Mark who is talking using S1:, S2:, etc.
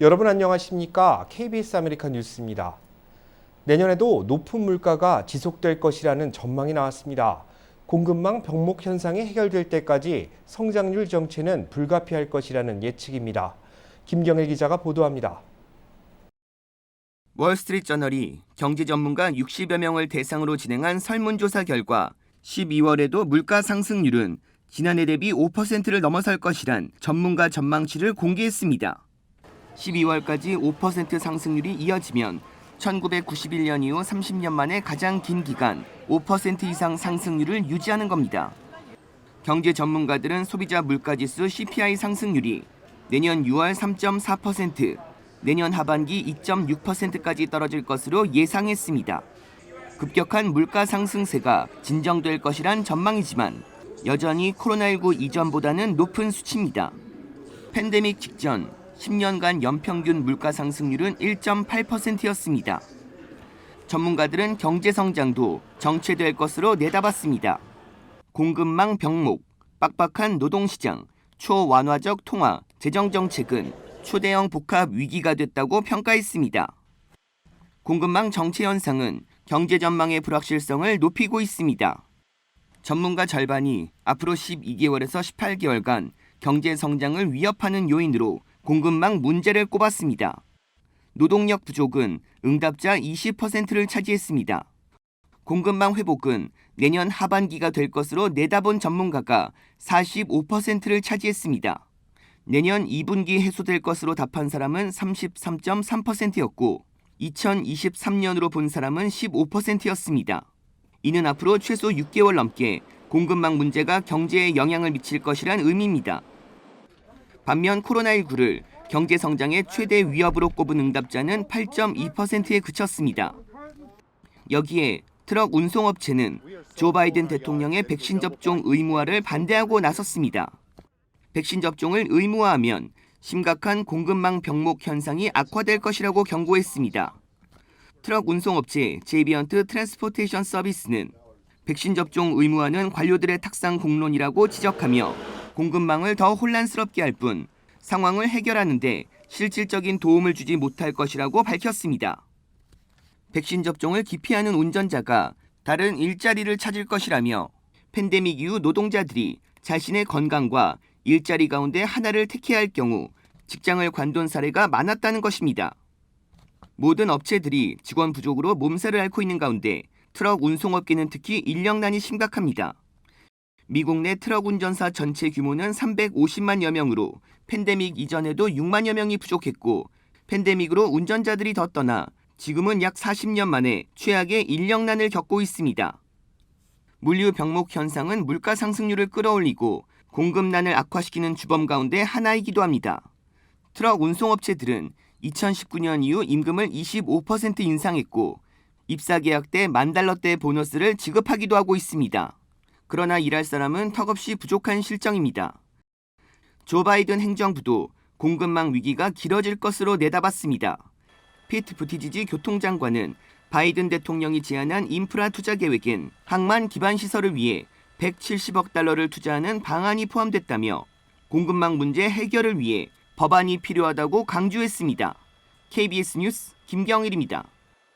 S1: 여러분 안녕하십니까? KBS 아메리칸 뉴스입니다. 내년에도 높은 물가가 지속될 것이라는 전망이 나왔습니다. 공급망 병목 현상이 해결될 때까지 성장률 정체는 불가피할 것이라는 예측입니다. 김경일 기자가 보도합니다.
S2: 월스트리트저널이 경제 전문가 60여 명을 대상으로 진행한 설문조사 결과 12월에도 물가 상승률은 지난해 대비 5%를 넘어설 것이란 전문가 전망치를 공개했습니다. 12월까지 5% 상승률이 이어지면 1991년 이후 30년 만에 가장 긴 기간 5% 이상 상승률을 유지하는 겁니다. 경제 전문가들은 소비자 물가지수 CPI 상승률이 내년 6월 3.4%, 내년 하반기 2.6%까지 떨어질 것으로 예상했습니다. 급격한 물가 상승세가 진정될 것이란 전망이지만 여전히 코로나19 이전보다는 높은 수치입니다. 팬데믹 직전 10년간 연평균 물가 상승률은 1.8%였습니다. 전문가들은 경제 성장도 정체될 것으로 내다봤습니다. 공급망 병목, 빡빡한 노동시장, 초완화적 통화, 재정정책은 초대형 복합 위기가 됐다고 평가했습니다. 공급망 정체 현상은 경제 전망의 불확실성을 높이고 있습니다. 전문가 절반이 앞으로 12개월에서 18개월간 경제 성장을 위협하는 요인으로 공급망 문제를 꼽았습니다. 노동력 부족은 응답자 20%를 차지했습니다. 공급망 회복은 내년 하반기가 될 것으로 내다본 전문가가 45%를 차지했습니다. 내년 2분기 해소될 것으로 답한 사람은 33.3%였고 2023년으로 본 사람은 15%였습니다. 이는 앞으로 최소 6개월 넘게 공급망 문제가 경제에 영향을 미칠 것이란 의미입니다. 반면 코로나19를 경제 성장의 최대 위협으로 꼽은 응답자는 8.2%에 그쳤습니다. 여기에 트럭 운송업체는 조 바이든 대통령의 백신 접종 의무화를 반대하고 나섰습니다. 백신 접종을 의무화하면 심각한 공급망 병목 현상이 악화될 것이라고 경고했습니다. 트럭 운송업체 제이비언트 트랜스포테이션 서비스는 백신 접종 의무화는 관료들의 탁상 공론이라고 지적하며 공급망을 더 혼란스럽게 할 뿐 상황을 해결하는 데 실질적인 도움을 주지 못할 것이라고 밝혔습니다. 백신 접종을 기피하는 운전자가 다른 일자리를 찾을 것이라며 팬데믹 이후 노동자들이 자신의 건강과 일자리 가운데 하나를 택해야 할 경우 직장을 관둔 사례가 많았다는 것입니다. 모든 업체들이 직원 부족으로 몸살을 앓고 있는 가운데 트럭 운송업계는 특히 인력난이 심각합니다. 미국 내 트럭 운전사 전체 규모는 350만여 명으로 팬데믹 이전에도 6만여 명이 부족했고 팬데믹으로 운전자들이 더 떠나 지금은 약 40년 만에 최악의 인력난을 겪고 있습니다. 물류 병목 현상은 물가 상승률을 끌어올리고 공급난을 악화시키는 주범 가운데 하나이기도 합니다. 트럭 운송업체들은 2019년 이후 임금을 25% 인상했고 입사 계약 때 $10,000대 보너스를 지급하기도 하고 있습니다. 그러나 일할 사람은 턱없이 부족한 실정입니다. 조 바이든 행정부도 공급망 위기가 길어질 것으로 내다봤습니다. 피트 부티지지 교통장관은 바이든 대통령이 제안한 인프라 투자 계획엔 항만 기반 시설을 위해 170억 달러를 투자하는 방안이 포함됐다며 공급망 문제 해결을 위해 법안이 필요하다고 강조했습니다. KBS 뉴스 김경일입니다.